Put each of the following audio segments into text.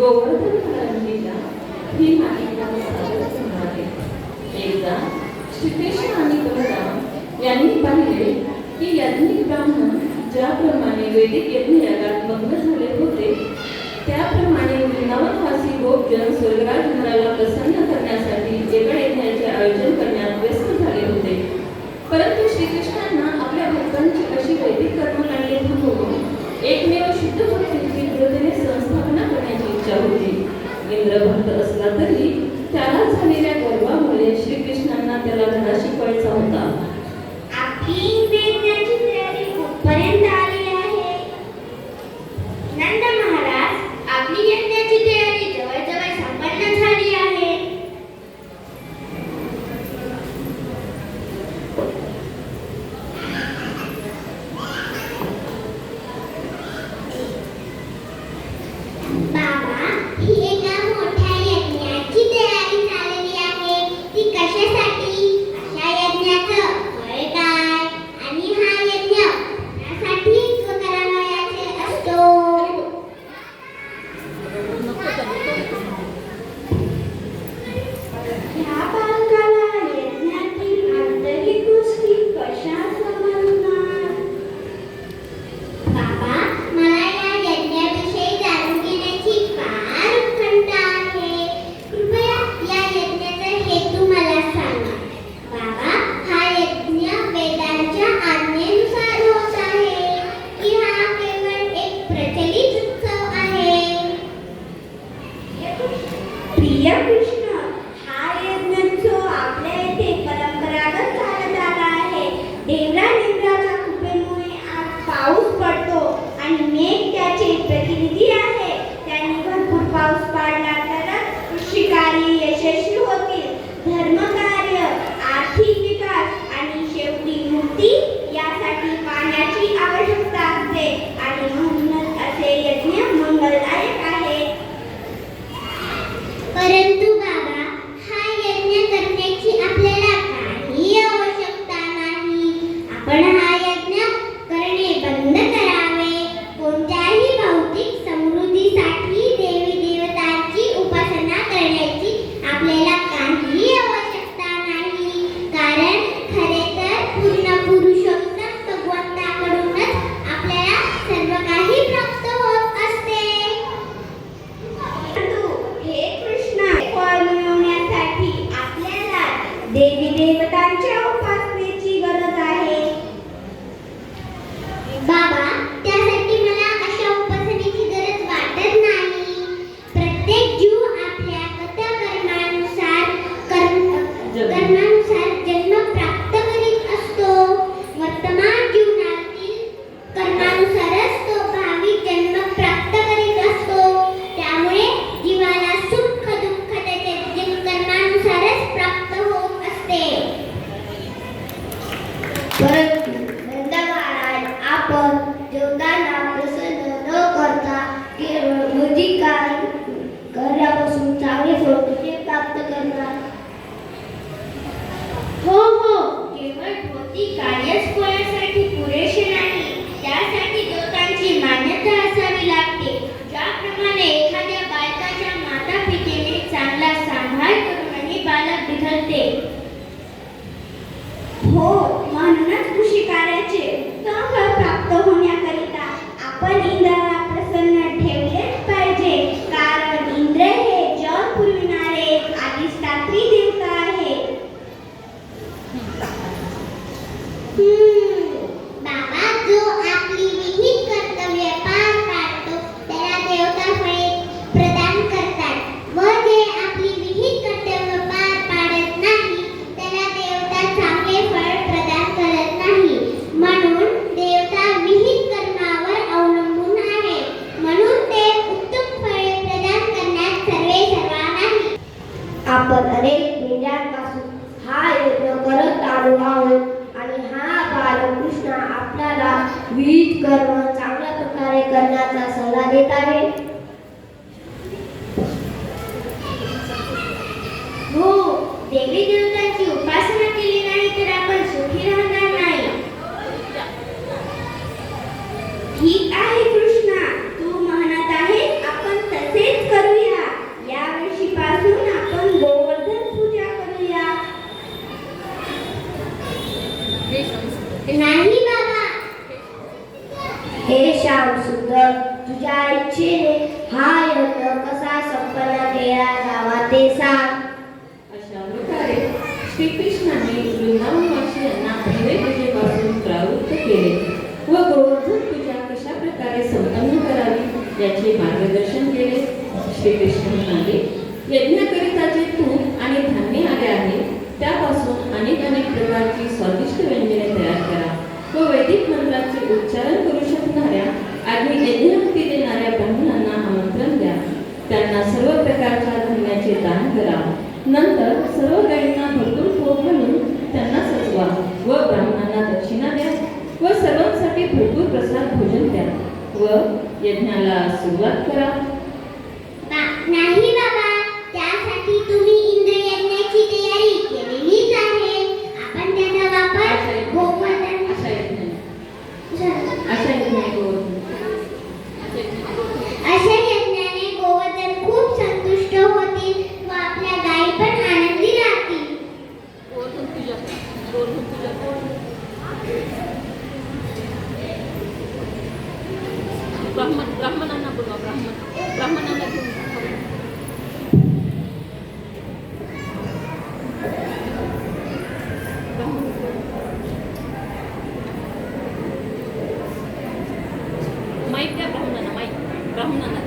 गोवर्धन घराणीला ही मालिका सादर करणार आहे. एकदा श्रीकृष्ण आणि बलराम यांनी पाहिले की याज्ञिक ब्राह्मण ज्याप्रमाणे वैदिक यज्ञयागात मग्न झाले होते त्याप्रमाणे वृंदावनवासी गोपजन स्वर्गराज इंद्राला प्रसन्न करण्यासाठी एका यज्ञाचे आयोजन करण्यात व्यस्त झाले होते. परंतु श्रीकृष्णांना आपल्या भक्तांची अशी वैदिक कर्मकांडे थांबवून एकमेव शुद्ध भक्तीची दृढतेने संस्थापना करण्याची इच्छा होती. इंद्र भक्त असला तरी त्याला झालेल्या गर्वामुळे श्रीकृष्णांना त्याला धडा शिकवायचा होता. आपली यज्ञाची तयारी कुठपर्यंत आली आहे? नंद महाराज, आपली यज्ञाची तयारी जवळजवळ संपन्न झाली आहे. बाबा, ही एका मोठ्या यज्ञाची तयारी झालेली आहे. ती कशासाठी? अशा यज्ञाचं फळ काय? आणि हा यज्ञ यासाठी करावयाचे असतो. ह्या बालकाला यज्ञातील आंतरिक गोष्टी कशा समजणार? बाबा, मला या यज्ञाविषयी जाणून घेण्याची फार उत्कंठा आहे. कृपया या यज्ञाचा हेतू मला सांगा. बाबा, हा यज्ञ वेदांच्या आज्ञेनुसार होत आहे की हा केवळ एक प्रचलित उत्सव आहे? प्रिय कृष्ण, हा यज्ञोत्सव आपल्या येथे परंपरागत चालत आला आहे. देवराज इंद्राच्या कृपेमुळे आज पाऊस पडतो आणि मेघ त्याचे प्रतिनिधी आहे. त्यांनी भरपूर पाऊस पाडला तरच कृषी कार्य यशस्वी होतील. धर्मकार्य, आर्थिक विकास आणि शेवटी मुक्ती यासाठी पाण्याची आवश्यकता असते आणि म्हणूनच असे यज्ञ मंगलदायक आहे. परंतु बाबा, हा यज्ञ करण्याची आपल्याला काही आवश्यकता नाही. आपण हा यज्ञ करणे बंद करावे. कोणत्याही भौतिक समृद्धीसाठी देवी देवतांची उपासना करण्याची आपल्याला काही आवश्यकता नाही. कारण खरे तर पूर्ण पुरुषोत्तम भगवंताकडूनच आपल्याला सर्व काही प्राप्त होत असते. हे कृष्ण, फळ मिळवण्यासाठी आपल्याला देवी देवतांच्या उपासनेची गरज आहे. बाबा, त्यासाठी मला अशा उपासनेची गरज वाटत नाही. प्रत्येक जीव आपल्या कर्मानुसार जन्म प्राप्त करीत असतो. वर्तमान जीवनातील कर्मानुसारच तो भावी जन्म प्राप्त करीत असतो. त्यामुळे जीवाला सुख दुःख त्याच्या कर्मानुसारच प्राप्त होत असते. परंतु नंद महाराज, आपण देवतांना प्रसन्न न करता केवळ भौतिक कार्यापासून चांगले फळ कसे प्राप्त करणार? हो, केवळ भौतिक कार्यच फळासाठी पुरेसे नाही. त्यासाठी देवतांची मान्यता असावी लागते. ज्याप्रमाणे एखाद्या बालकाच्या माता पितेने चांगला सांभाळ करूनही बालक बिघडते. हो, म्हणूनच कृषी कार्याचे उत्तम फळ प्राप्त होण्याकरिता आपण इंद्राला प्रसन्न ठेवलेच पाहिजे. कारण इंद्र हे जग पुरविणारे एक अधिष्ठात्री देवता आहे. बाबा, जो आपली विहित कर्तव्ये पार पाडतो त्याला देवता फळे प्रदान करतात व जे आपली विहित कर्तव्ये पार पाडत नाही त्याला देवता चांगले फळ प्रदान करत नाही. म्हणून देवता विहित कर्मावर अवलंबून आहे. म्हणून ते उत्तम फळे प्रदान करण्यात सर्वा नाही. आपण अनेक पिढ्यांपासून हा यज्ञ करत आलो आहोत आणि हा बालकृष्ण आपल्याला विविध कर्म चांगल्या प्रकारे करण्याचा सल्ला देत आहे. हो, देवी देवतांची उपासना केली नाही तर आपण सुखी राहणार नाही. ठीक आहे कृष्णा, तू म्हणत आहे आपण तसेच करूया. हे श्याम सुंदर, तुझ्या इच्छेने हा यज्ञ कसा संपन्न केला जावा ते सांग. अशा प्रकारे श्रीकृष्णाने वृंदावनवासियांना पहिल्या पूजेपासून प्रवृत्त केले व गोवर्धन पूजा कशा प्रकारे संपन्न करावी याचे मार्गदर्शन केले. श्रीकृष्ण म्हणाले, यज्ञाकरिता जे तूप आणि धान्य आले आहे त्यापासून अनेक प्रकारची स्वादिष्ट व्यंजने तयार करा व वैदिक मंत्राचे उच्चारण करू शकणाऱ्या आणि यज्ञाहुती देणाऱ्या ब्राह्मणांना आमंत्रण द्या. त्यांना सर्व प्रकारच्या धान्याचे दान करा. नंतर सर्व गायींना भरपूर भोग घालून त्यांना सजवा व ब्राह्मणांना दक्षिणा द्या व सर्वांसाठी भरपूर प्रसाद भोजन द्या व यज्ञाला सुरुवात करा. नाही बाबा, त्यासाठी तुम्ही इंद्र यज्ञाची तयारी केलेलीच आहे. आपण त्याचा वापर गोवर्धन अशा यज्ञाने गोवर्धन खूप संतुष्ट होतील व आपल्या गायी पण आनंदी राहतील. ब्राह्मणांना बोलवा, ब्राह्मणांना घेऊन माईक द्या ब्राह्मणांना, ब्राह्मणांना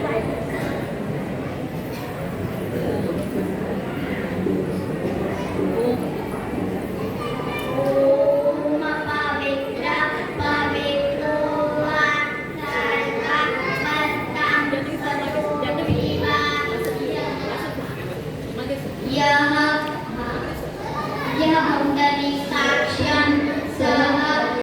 यह